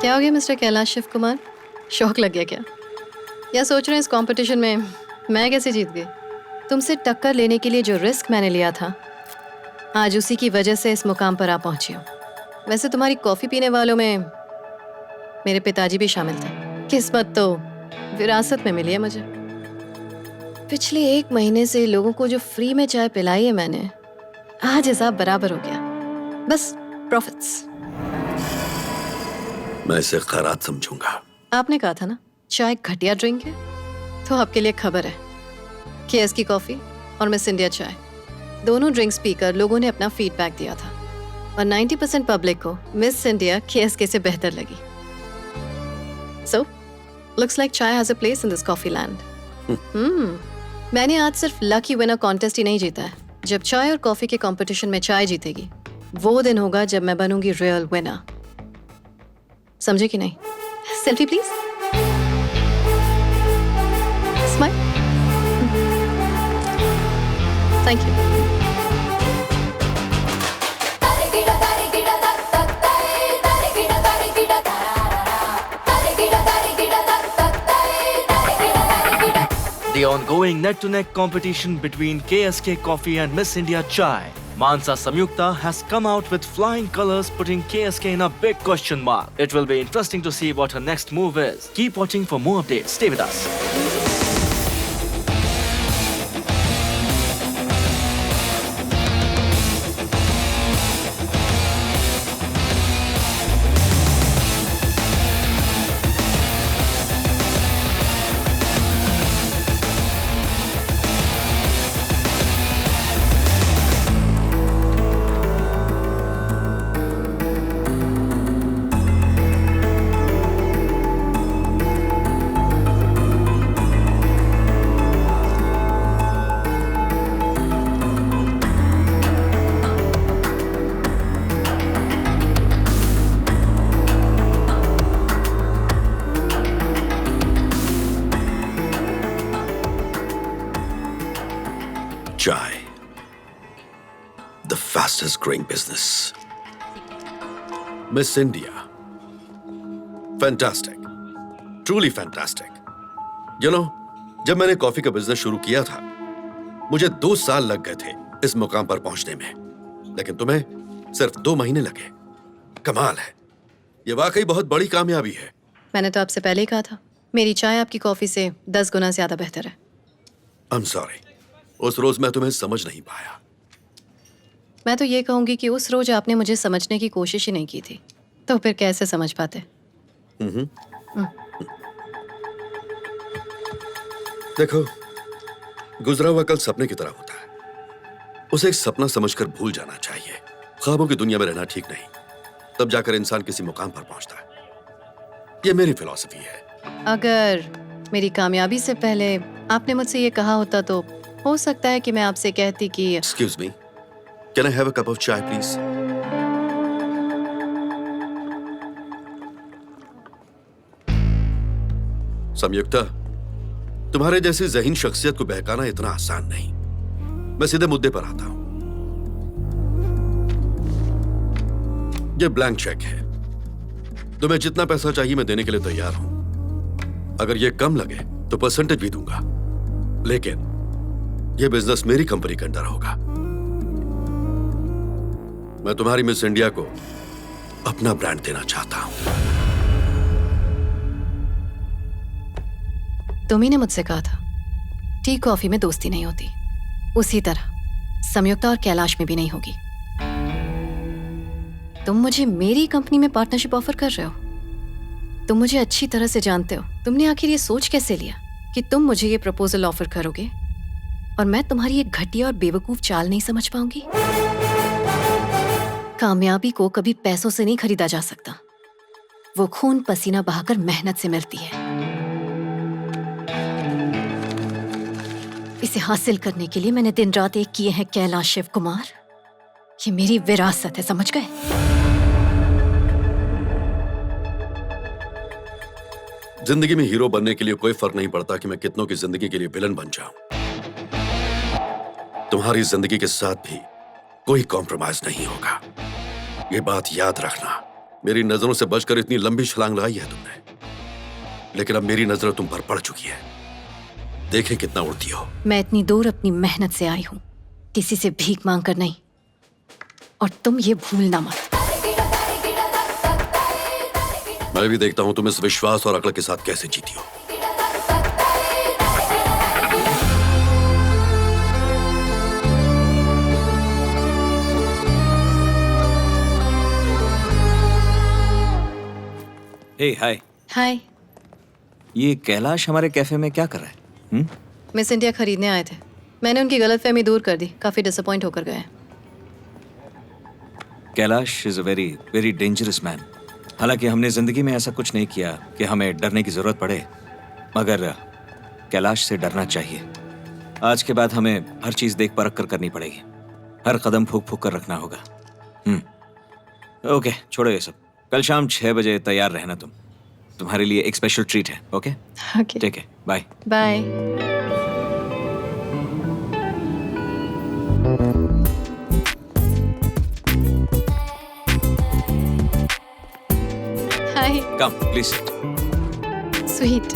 क्या हो गया मिस्टर कैलाश शिव कुमार? शौक लग गया क्या? या सोच रहे हैं इस कंपटीशन में मैं कैसे जीत गई? तुमसे टक्कर लेने के लिए जो रिस्क मैंने लिया था, आज उसी की वजह से इस मुकाम पर आ पहुंची हूँ। वैसे तुम्हारी कॉफी पीने वालों में मेरे पिताजी भी शामिल थे। किस्मत तो विरासत में मिली है मुझे। पिछले 1 महीने से लोगों को जो फ्री में चाय पिलाई है मैंने, आज हिसाब बराबर हो गया। बस प्रॉफिट्स। मैं इसे खैरात समझूंगा। आपने कहा था ना चाय घटिया ड्रिंक है, तो आपके लिए खबर है, केएस की कॉफी और मिस इंडिया चाय दोनों ड्रिंक्स पीकर लोगों ने अपना फीडबैक दिया था और 90% पब्लिक को मिस इंडिया केएसके से बेहतर लगी। सो लुक्स लाइक चाय has a place in this coffee land. मैंने आज सिर्फ लकी विनर कॉन्टेस्ट ही नहीं जीता है। जब चाय और कॉफी के कंपटीशन में चाय जीतेगी, वो दिन होगा जब मैं बनूंगी रियल विनर। समझे कि नहीं? Selfie please. Smile. Thank you. The ongoing neck-to-neck competition between KSK Coffee and Miss India Chai, Mansa Samyukta has come out with flying colors, putting KSK in a big question mark. It will be interesting to see what her next move is. Keep watching for more updates. Stay with us. Chai, the fastest growing business. Miss India, fantastic, truly fantastic. You know, जब मैंने coffee का business शुरू किया था, मुझे 2 साल लग गए थे इस मुकाम पर पहुंचने में, लेकिन तुम्हें सिर्फ 2 महीने लगे। कमाल है, ये वाकई बहुत बड़ी कामयाबी है। मैंने तो आपसे पहले ही कहा था, मेरी चाय आपकी कॉफी से 10 गुना ज्यादा बेहतर है। I'm sorry, उस रोज मैं तुम्हें समझ नहीं पाया। मैं तो ये कहूंगी कि उस रोज आपने मुझे समझने की कोशिश ही नहीं की थी, तो फिर कैसे समझ पाते? देखो, गुजरा हुआ कल सपने की तरह होता है। उसे एक सपना समझकर भूल जाना चाहिए। ख्वाबों की दुनिया में रहना ठीक नहीं, तब जाकर इंसान किसी मुकाम पर पहुंचता है। ये मेरी फिलॉसफी है। अगर मेरी कामयाबी से पहले आपने मुझसे ये कहा होता तो हो सकता है कि मैं आपसे कहती कि Excuse me, can I have a cup of chai, please? संयुक्ता, तुम्हारे जैसी ज़हीन शख्सियत को बहकाना इतना आसान नहीं। मैं सीधे मुद्दे पर आता हूं। ये ब्लैंक चेक है। तुम्हें जितना पैसा चाहिए मैं देने के लिए तैयार हूं। अगर ये कम लगे तो परसेंटेज भी दूंगा, लेकिन यह बिजनेस मेरी कंपनी के अंडर होगा। मैं तुम्हारी मिस इंडिया को अपना ब्रांड देना चाहता हूं। तुम ही ने मुझसे कहा था टी कॉफी में दोस्ती नहीं होती, उसी तरह संयुक्ता और कैलाश में भी नहीं होगी। तुम मुझे मेरी कंपनी में पार्टनरशिप ऑफर कर रहे हो। तुम मुझे अच्छी तरह से जानते हो। तुमने आखिर ये सोच कैसे लिया कि तुम मुझे ये प्रपोजल ऑफर करोगे और मैं तुम्हारी एक घटिया और बेवकूफ चाल नहीं समझ पाऊंगी? कामयाबी को कभी पैसों से नहीं खरीदा जा सकता, वो खून पसीना बहाकर मेहनत से मिलती है। इसे हासिल करने के लिए मैंने दिन रात एक किए हैं कैलाश शिव कुमार। ये मेरी विरासत है, समझ गए? जिंदगी में हीरो बनने के लिए कोई फर्क नहीं पड़ता कि मैं कितनों की जिंदगी के लिए विलन बन जाऊं। तुम्हारी जिंदगी के साथ भी कोई कॉम्प्रोमाइज नहीं होगा, ये बात याद रखना। मेरी नजरों से बचकर इतनी लंबी छलांग लगाई है तुमने, लेकिन अब मेरी नजर तुम पर पड़ चुकी है। देखें कितना उड़ती हो। मैं इतनी दूर अपनी मेहनत से आई हूँ, किसी से भीख मांग कर नहीं। और तुम ये भूलना मत। मैं भी देखता हूं तुम इस विश्वास और अक्ल के साथ कैसे जीती हो। हे हाय। हाय। ये कैलाश हमारे कैफे में क्या कर रहा है? मिस इंडिया खरीदने आए थे। मैंने उनकी गलतफहमी दूर कर दी। काफी डिसअपॉइंट होकर गए। Kailash is a very very dangerous man. हालांकि हमने जिंदगी में ऐसा कुछ नहीं किया कि हमें डरने की जरूरत पड़े, मगर कैलाश से डरना चाहिए। आज के बाद हमें हर चीज देख परख कर करनी पड़ेगी। हर कदम फूक फूक कर रखना होगा। ओके, छोड़ो ये सब। कल शाम 6 बजे तैयार रहना तुम। तुम्हारे लिए एक स्पेशल ट्रीट है। ओके ओके, ठीक है, bye bye. Hi. Come please. Sweet.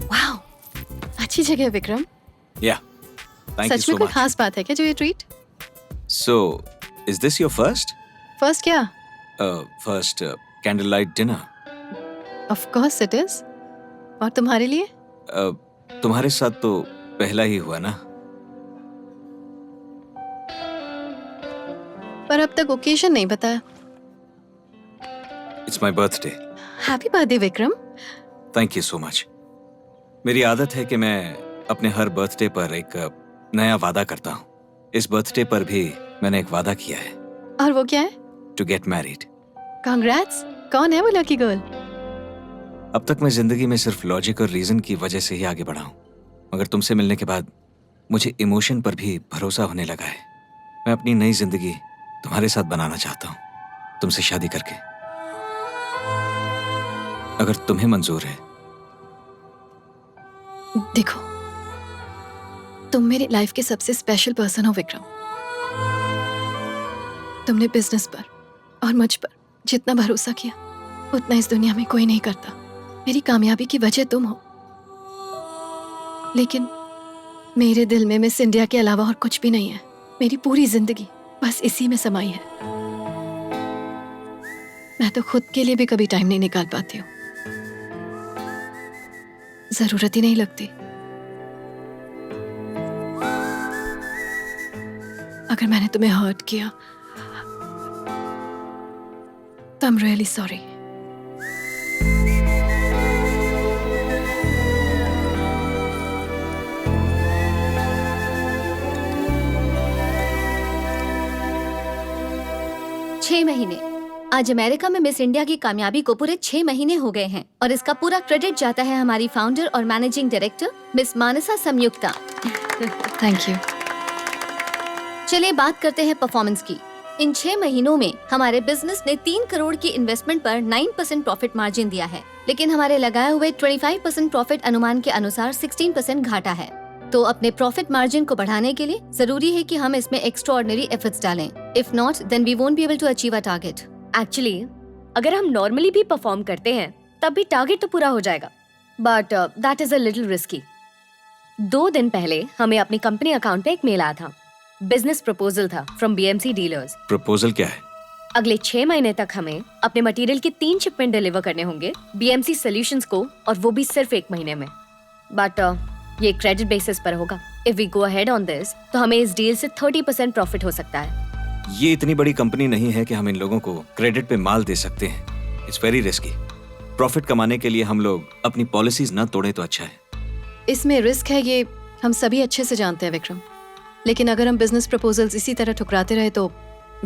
Wow, अच्छी जगह है विक्रम। या थैंक यू सच सो में कोई मच। खास बात है क्या जो ये treat? So is this your first first क्या? Candle light dinner? Of course it is. और तुम्हारे लिए? तुम्हारे साथ तो पहला ही हुआ ना। पर अब तक ओकेजन नहीं बताया। It's my birthday. Happy birthday Vikram. Thank you so much. मेरी आदत है कि मैं अपने हर बर्थडे पर एक नया वादा करता हूँ। इस बर्थडे पर भी मैंने एक वादा किया है। और वो क्या है? To get married. कांग्रेट्स। कौन है वो लकी गर्ल? अब तक मैं जिंदगी में सिर्फ लॉजिक और रीजन की वजह से ही आगे बढ़ा हूँ, मगर तुमसे मिलने के बाद मुझे इमोशन पर भी भरोसा होने लगा है। मैं अपनी नई जिंदगी तुम्हारे साथ बनाना चाहता हूँ, तुमसे शादी करके। अगर तुम्हें मंजूर है। देखो, तुम मेरी लाइफ के सबसे स्पेशल पर्सन हो विक्रम। तुमने बिजनेस पर और मुझ पर जितना भरोसा किया उतना इस दुनिया में कोई नहीं करता। मेरी कामयाबी की वजह तुम हो, लेकिन मेरे दिल में मिस इंडिया के अलावा और कुछ भी नहीं है। मेरी पूरी जिंदगी बस इसी में समाई है। मैं तो खुद के लिए भी कभी टाइम नहीं निकाल पाती हूँ। जरूरत ही नहीं लगती। अगर मैंने तुम्हें हर्ट किया तो आई एम रियली सॉरी। छह महीने। आज अमेरिका में मिस इंडिया की कामयाबी को पूरे 6 महीने हो गए हैं और इसका पूरा क्रेडिट जाता है हमारी फाउंडर और managing director Miss Mansa Samyukta. Thank you. चलिए बात करते हैं परफॉर्मेंस की। इन 6 महीनों में हमारे बिजनेस ने 3 करोड़ की इन्वेस्टमेंट पर 9% प्रॉफिट मार्जिन दिया है, लेकिन हमारे लगाए हुए 25% प्रॉफिट अनुमान के अनुसार 16% घाटा है। तो अपने प्रॉफिट मार्जिन को बढ़ाने के लिए जरूरी है कि हम इसमें एक्स्ट्राऑर्डिनरी एफर्ट्स डालें। If not then we won't be able to achieve a target. Actually अगर हम नॉर्मली भी परफॉर्म करते हैं तब भी टारगेट तो पूरा हो जाएगा, but that is a little risky. 2 दिन पहले हमें अपनी कंपनी अकाउंट पे एक मेल आया था। बिजनेस प्रपोजल था फ्रॉम बीएमसी डीलर्स। प्रपोजल क्या है? अगले 6 महीने तक हमें अपने मटेरियल के 3 शिपमेंट डिलीवर करने होंगे बीएमसी सॉल्यूशंस को, और वो भी सिर्फ 1 महीने में। बट ये क्रेडिट बेसिस पर होगा। If we go ahead on this तो हमें इस डील से 30% प्रॉफिट हो सकता है। ये इतनी बड़ी कंपनी नहीं है कि हम इन लोगों को क्रेडिट पे माल दे सकते हैं। It's very risky. प्रॉफिट कमाने के लिए हम लोग अपनी पॉलिसीज ना तोड़े तो अच्छा है। इसमें रिस्क है, ये हम सभी अच्छे से जानते हैं विक्रम। लेकिन अगर हम बिजनेस प्रपोजल्स इसी तरह ठुकराते रहे तो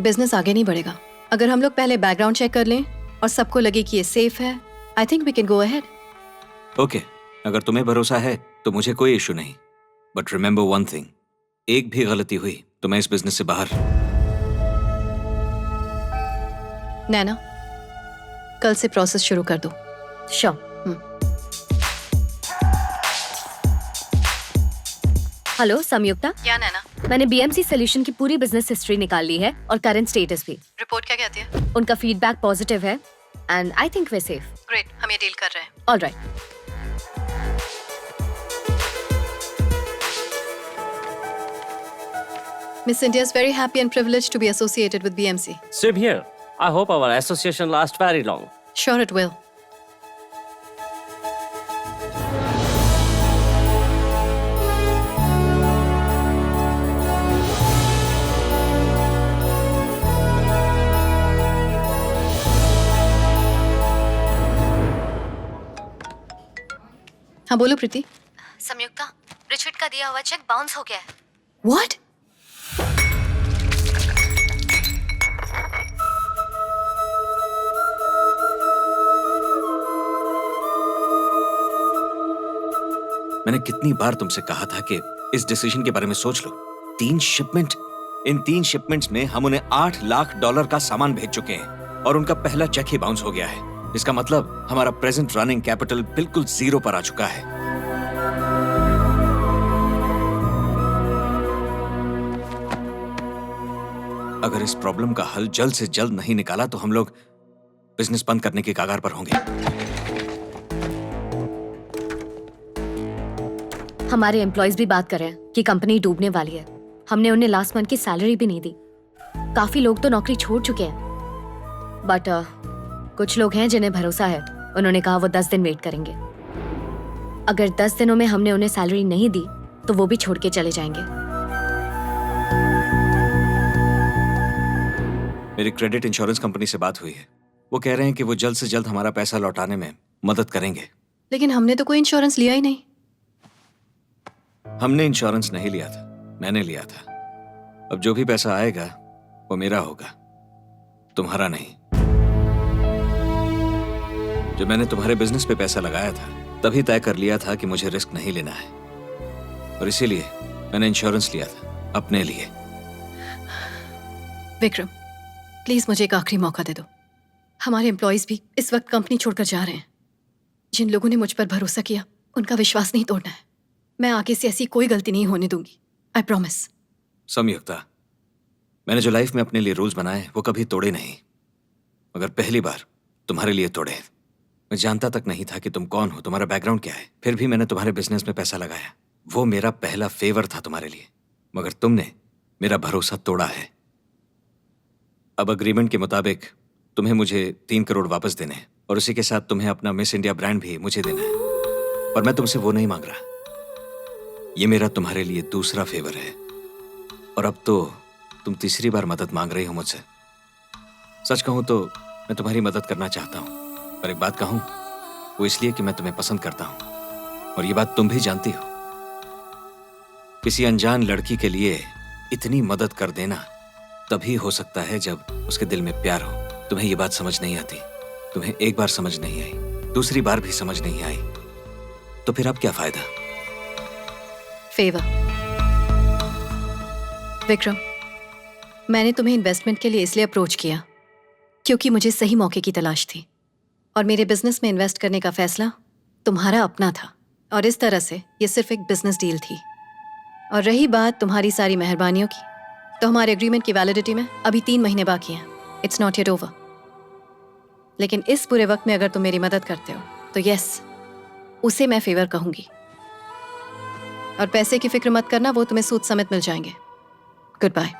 बिजनेस आगे नहीं बढ़ेगा। अगर हम लोग पहले बैकग्राउंड चेक कर लें और सबको लगे कि ये सेफ है, I think we can go ahead. Okay, अगर तुम्हें भरोसा है तो मुझे कोई इशू नहीं। बट रिमेंबर वन थिंग, एक भी गलती हुई तो मैं इस बिजनेस से बाहर। नैना, कल से प्रोसेस शुरू कर दो। श्योर। हेलो संयुक्ता, क्या नैना? मैंने बीएमसी सोल्यूशन की पूरी बिजनेस हिस्ट्री निकाल ली है और करंट स्टेटस भी। रिपोर्ट क्या कहती है? उनका फीडबैक पॉजिटिव है and I think way safe. Great, हम ये डील कर रहे हैं। Alright. Miss India is very happy and privileged to be associated with BMC. Same here. I hope our association lasts very long. Sure it will. हाँ बोलो प्रीति। संयुक्ता, Richard का दिया हुआ चेक बाउंस हो गया है। What? मैंने कितनी बार तुमसे कहा था कि इस डिसीजन के बारे में सोच लो। 3 शिपमेंट, इन 3 शिपमेंट्स में हम उन्हें $8 लाख का सामान भेज चुके हैं और उनका पहला चेक ही बाउंस हो गया है। इसका मतलब हमारा प्रेजेंट रनिंग कैपिटल बिल्कुल 0 पर आ चुका है। अगर इस प्रॉब्लम का हल जल्द से जल्द नहीं निकाला तो हम लोग बिजनेस बंद करने के कगार पर होंगे। हमारे एम्प्लॉयज भी बात कर रहे हैं कि कंपनी डूबने वाली है। हमने उन्हें लास्ट मंथ की सैलरी भी नहीं दी। काफी लोग तो नौकरी छोड़ चुके हैं, बट कुछ लोग हैं जिन्हें भरोसा है। उन्होंने कहा वो 10 दिन वेट करेंगे। अगर 10 दिनों में हमने उन्हें सैलरी नहीं दी तो वो भी छोड़ के चले जाएंगे। मेरी क्रेडिट इंश्योरेंस कंपनी से बात हुई है। वो कह रहे हैं कि वो जल्द से जल्द हमारा पैसा लौटाने में मदद करेंगे। लेकिन हमने तो कोई इंश्योरेंस लिया ही नहीं। हमने इंश्योरेंस नहीं लिया था, मैंने लिया था। अब जो भी पैसा आएगा वो मेरा होगा, तुम्हारा नहीं। जब मैंने तुम्हारे बिजनेस पे पैसा लगाया था तभी तय कर लिया था कि मुझे रिस्क नहीं लेना है और इसीलिए मैंने इंश्योरेंस लिया था अपने लिए। विक्रम, प्लीज मुझे एक आखिरी मौका दे दो। हमारे एम्प्लॉयज भी इस वक्त कंपनी छोड़कर जा रहे हैं। जिन लोगों ने मुझ पर भरोसा किया उनका विश्वास नहीं तोड़ना है। मैं आगे से ऐसी कोई गलती नहीं होने दूंगी। I promise. संयुक्ता, मैंने जो लाइफ में अपने लिए रूल्स बनाए वो कभी तोड़े नहीं, मगर पहली बार तुम्हारे लिए तोड़े। मैं जानता तक नहीं था कि तुम कौन हो, तुम्हारा बैकग्राउंड क्या है। फिर भी मैंने तुम्हारे बिजनेस में पैसा लगाया। वो मेरा पहला फेवर था तुम्हारे लिए, मगर तुमने मेरा भरोसा तोड़ा है। अब अग्रीमेंट के मुताबिक तुम्हें मुझे 3 करोड़ वापस देने हैं और उसी के साथ तुम्हें अपना मिस इंडिया ब्रांड भी मुझे देना है। और मैं तुमसे वो नहीं मांग रहा। ये मेरा तुम्हारे लिए दूसरा फेवर है और अब तो तुम तीसरी बार मदद मांग रही हो मुझसे। सच कहूं तो मैं तुम्हारी मदद करना चाहता हूं, पर एक बात कहूं, वो इसलिए कि मैं तुम्हें पसंद करता हूं और ये बात तुम भी जानती हो। किसी अनजान लड़की के लिए इतनी मदद कर देना तभी हो सकता है जब उसके दिल में प्यार हो। तुम्हें ये बात समझ नहीं आती। तुम्हें एक बार समझ नहीं आई, दूसरी बार भी समझ नहीं आई, तो फिर अब क्या फायदा? फेवर। विक्रम, मैंने तुम्हें इन्वेस्टमेंट के लिए इसलिए अप्रोच किया क्योंकि मुझे सही मौके की तलाश थी और मेरे बिजनेस में इन्वेस्ट करने का फैसला तुम्हारा अपना था और इस तरह से ये सिर्फ एक बिजनेस डील थी। और रही बात तुम्हारी सारी मेहरबानियों की, तो हमारे एग्रीमेंट की वैलिडिटी में अभी 3 महीने बाकी हैं। It's not yet over. लेकिन इस पूरे वक्त में अगर तुम मेरी मदद करते हो तो यस, उसे मैं फेवर कहूंगी। और पैसे की फिक्र मत करना, वो तुम्हें सूद समेत मिल जाएंगे। Good bye.